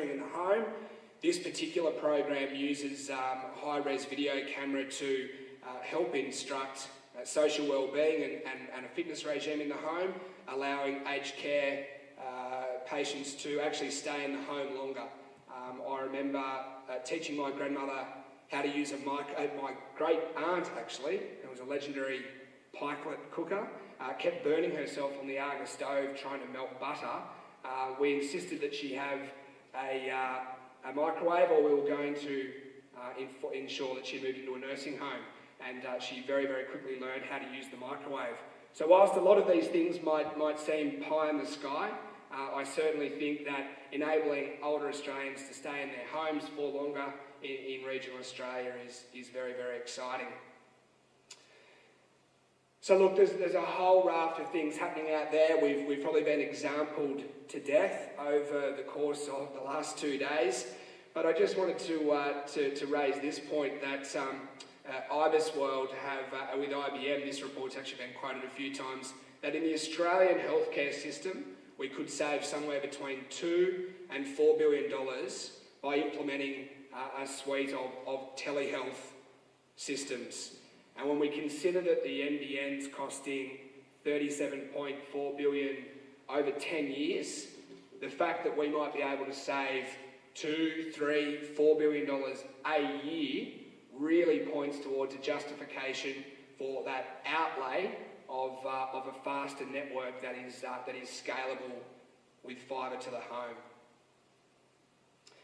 in the home. This particular program uses high-res video camera to help instruct social wellbeing and a fitness regime in the home, allowing aged care patients to actually stay in the home longer. I remember teaching my grandmother how to use my great aunt actually, who was a legendary pikelet cooker, kept burning herself on the Arga stove trying to melt butter. We insisted that she have a microwave, or we were going to ensure that she moved into a nursing home, and she very, very quickly learned how to use the microwave. So whilst a lot of these things might seem pie in the sky, I certainly think that enabling older Australians to stay in their homes for longer in regional Australia is very, very exciting. So look, there's a whole raft of things happening out there. We've probably been exampled to death over the course of the last 2 days, but I just wanted to raise this point that IBIS World have, with IBM, this report's actually been quoted a few times, that in the Australian healthcare system, we could save somewhere between $2 and $4 billion by implementing a suite of telehealth systems. And when we consider that the NBN's costing $37.4 billion over 10 years, the fact that we might be able to save $2, $3, $4 billion a year really points towards a justification for that outlay of a faster network that is scalable with fibre to the home.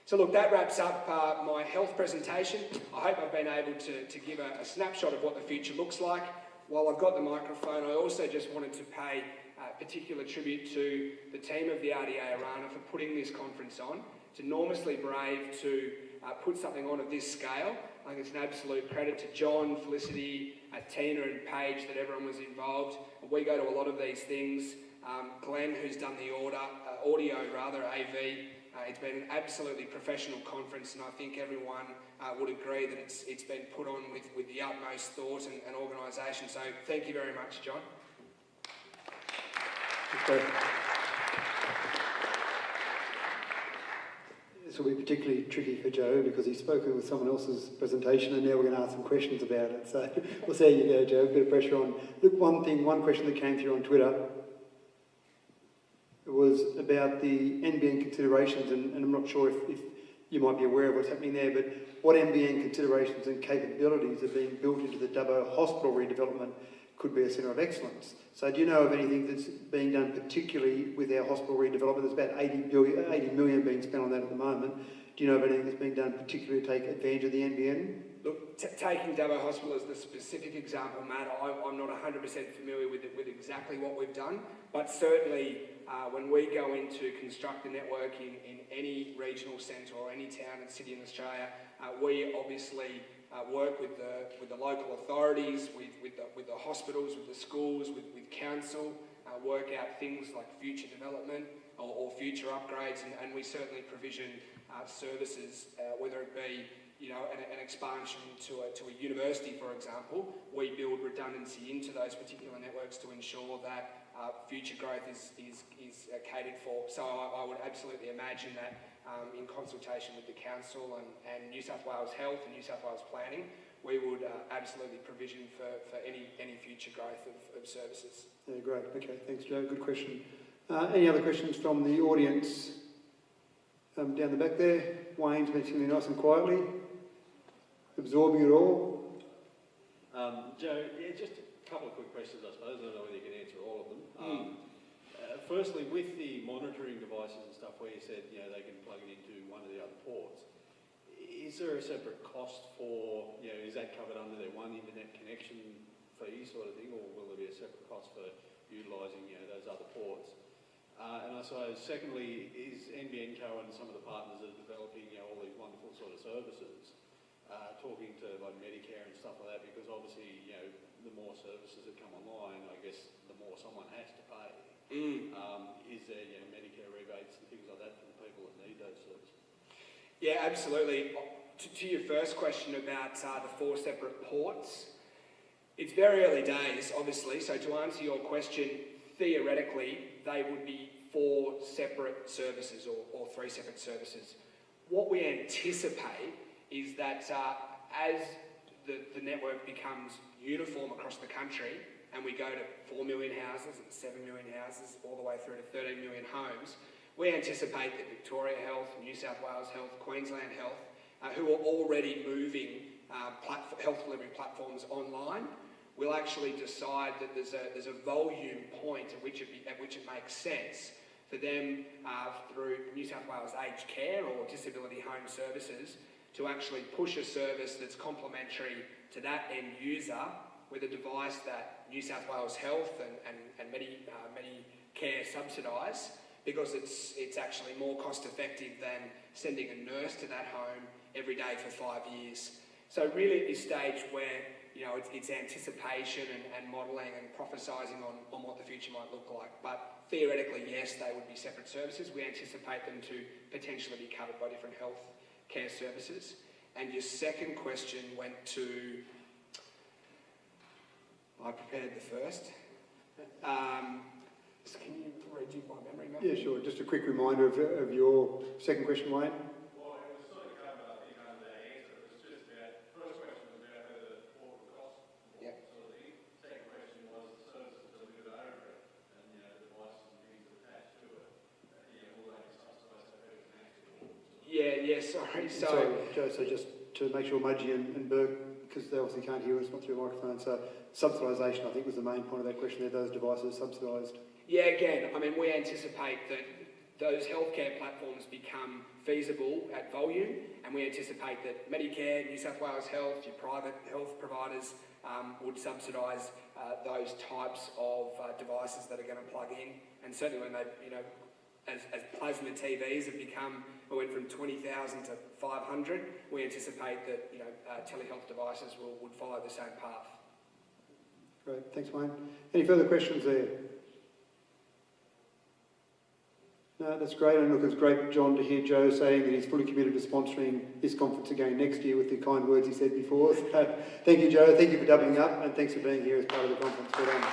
So look, that wraps up my health presentation. I hope I've been able to give a snapshot of what the future looks like. While I've got the microphone, I also just wanted to pay particular tribute to the team of the RDA Orana for putting this conference on. It's enormously brave to put something on of this scale. I think it's an absolute credit to John, Felicity, Tina and Paige that everyone was involved. We go to a lot of these things. Glenn, who's done the audio, AV. It's been an absolutely professional conference, and I think everyone would agree that it's been put on with the utmost thought and organisation. So thank you very much, John. This will be particularly tricky for Joe because he's spoken with someone else's presentation and now we're going to ask some questions about it. So we'll see how you go, Joe. A bit of pressure on. Look, one question that came through on Twitter was about the NBN considerations, and I'm not sure if you might be aware of what's happening there, but what NBN considerations and capabilities are being built into the Dubbo hospital redevelopment could be a centre of excellence. So do you know of anything that's being done particularly with our hospital redevelopment? There's about 80 million being spent on that at the moment. Do you know of anything that's being done particularly to take advantage of the NBN? Look, taking Dubbo Hospital as the specific example, Matt, I'm not 100% familiar with exactly what we've done, but certainly when we go in to construct the network in any regional centre or any town and city in Australia, we obviously work with the local authorities, with the hospitals, with the schools, with council, work out things like future development or future upgrades, and we certainly provision services, whether it be an expansion to a university, for example. We build redundancy into those particular networks to ensure that future growth is catered for. So I would absolutely imagine that in consultation with the Council and New South Wales Health and New South Wales Planning, we would absolutely provision for any future growth of services. Yeah, great. Okay, thanks, Joe. Good question. Any other questions from the audience? Down the back there, Wayne's been sitting nice and quietly, absorbing it all. Joe, yeah, just a couple of quick questions, I suppose. I don't know whether you can answer all of them. Firstly, with the monitoring devices and stuff where you said they can plug it into one of the other ports, is there a separate cost for, is that covered under their one internet connection fee sort of thing, or will there be a separate cost for utilising those other ports? And I suppose, secondly, is NBN Co and some of the partners that are developing all these wonderful sort of services, talking to like Medicare and stuff like that, because obviously, the more services that come online, I guess the more someone has to pay. Is there Medicare rebates and things like that for the people that need those services? Yeah, absolutely. To your first question about the 4 separate ports, it's very early days, obviously, so to answer your question, theoretically, they would be 4 separate services or 3 separate services. What we anticipate is that as the network becomes uniform across the country and we go to 4 million houses and 7 million houses all the way through to 13 million homes, we anticipate that Victoria Health, New South Wales Health, Queensland Health, who are already moving health delivery platforms online, will actually decide that there's a volume point at which it makes sense for them through New South Wales Aged Care or Disability Home Services to actually push a service that's complementary to that end user with a device that New South Wales Health and Medicare subsidise, because it's actually more cost effective than sending a nurse to that home every day for 5 years. So really at this stage where it's anticipation and modelling and prophesying on what the future might look like. But theoretically, yes, they would be separate services. We anticipate them to potentially be covered by different health care services. And your second question went to... I prepared the first. Can you rejig my memory, Matt? Yeah, sure. Just a quick reminder of your second question, Wayne. Well, it was sort of covered, I think, under the answer. It was just about, first question was about whether all the costs Yep. sort of thing. Second question was the services delivered over it and, devices and things attached to it. Will they be subsidised so people can actually Yeah, sorry. So Joe, so just to make sure Mudgee and Burke, because they obviously can't hear us, not through a microphone, so subsidisation, I think, was the main point of that question there, those devices subsidised. yeah, again, I mean, we anticipate that those healthcare platforms become feasible at volume, and we anticipate that Medicare, New South Wales Health, your private health providers would subsidise those types of devices that are going to plug in. And certainly when they, as plasma TVs have become, we went from 20,000 to 500, we anticipate that, telehealth devices would follow the same path. Great, thanks, Wayne. Any further questions there? No, that's great, and look, it's great, John, to hear Joe saying that he's fully committed to sponsoring this conference again next year with the kind words he said before. So, thank you, Joe. Thank you for doubling up, and thanks for being here as part of the conference. Well done.